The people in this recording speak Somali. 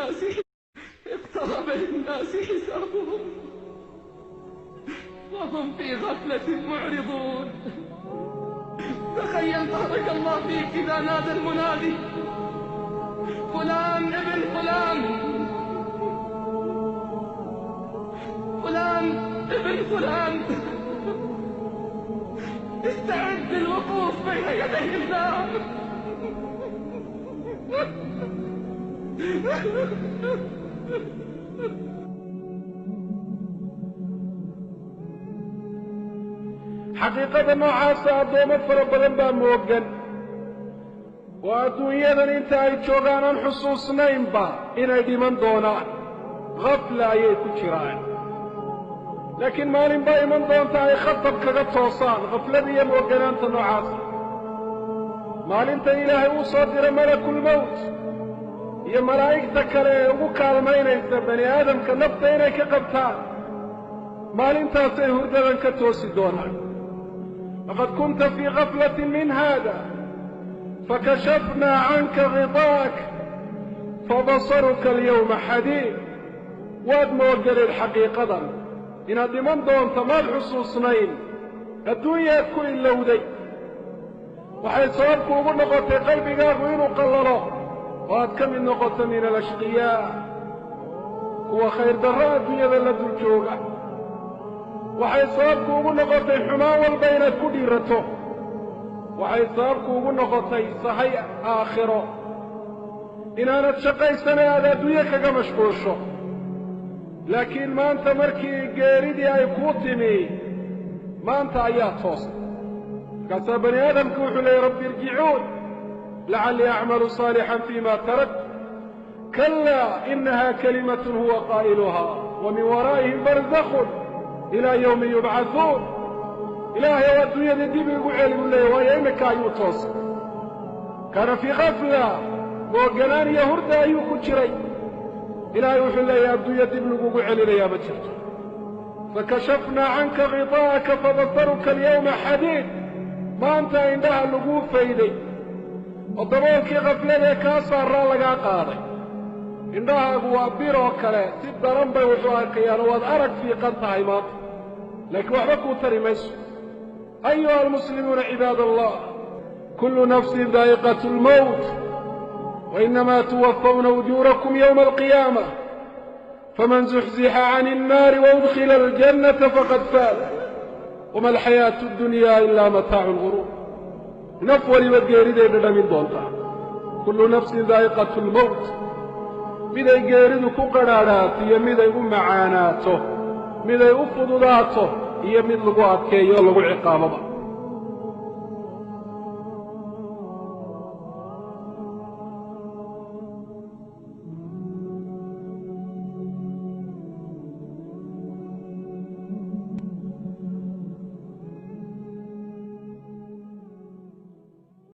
للناس اقترب للناس حسابهم وهم في غفلة معرضون. تخيل بارك الله فيك إذا نادى المنادي فلان ابن فلان، فلان ابن فلان، استعد للوقوف بين يدي الله. حقيقة noocaasa addoomo fara badan baa moogan oo adduunyadan inta ay joogaan aan xusuusnaynba inay dhiman doonaan, gafla ayay ku jiraan. laakiin maalin baa iman doonta ay khatab kaga toosaan gaflada iyo mooganaanta noocaasa. maalinta ilaahay uu soo diro malakulmowt iyo malaa'igta kale ee ugu kaalmaynaysa bani aadamka nafta inay ka qabtaan, maalintaasay hurdadan ka toosi doonaan. لقد كنت في غفلة من هذا فكشفنا عنك غطاءك فبصرك اليوم حديد. واد موجل الحقيقة إن هذه من دون تمال حصوصنين الدنيا كل اللودي وحيث صابك ومنقط قلبك أغوين وقلله وهذا كم النقطة من الأشقياء هو خير دراء الدنيا ذلت الجوغة waxay sababku ugu noqotay xumaan walba inaad ku dhiirato, waxay sababku ugu noqotay sahay aakhiro inaanad shaqaysana aad adduunye kaga mashquulsho. laakiin maanta markii geeridii ay kuu timi, maanta ayaa toosay. markaasaa bani aadamku wuxuu leeyay rabbi irjicuun lacallii acmalu saalixan fiima tarakt kalaa inaha kalimatun huwa qaa'iluhaa wa min waraa'ihim barzakhun إلى يوم يبعثون. إلهي والدنيا دي بيقول لي ويا إنك أيوتوس كان في غفلة وقنان يهرد أيوك الشري. إلهي وحي لي يا الدنيا دي بيقول لي يا بشر فكشفنا عنك غطاءك فبصرك اليوم حديد. ما أنت عندها اللقوف فيدي وضبوك غفلة كاسر لقا قاضي عندها أبوابير وكلا سيد رمبي وحوارك يا رواد أرك في قنطة عماط لكن وحبكوا ترمش. أيها المسلمون عباد الله، كل نفس ذائقة الموت وإنما توفون أجوركم يوم القيامة، فمن زحزح عن النار وأدخل الجنة فقد فاز وما الحياة الدنيا إلا متاع الغرور. نفوري والجيريد من دولتا كل نفس ذائقة الموت miday geeridu ku qadhaadhaato iyo miday u macaanaato, miday u fududaato iyo mid lagu adkeeyo o lagu ciqaaboba.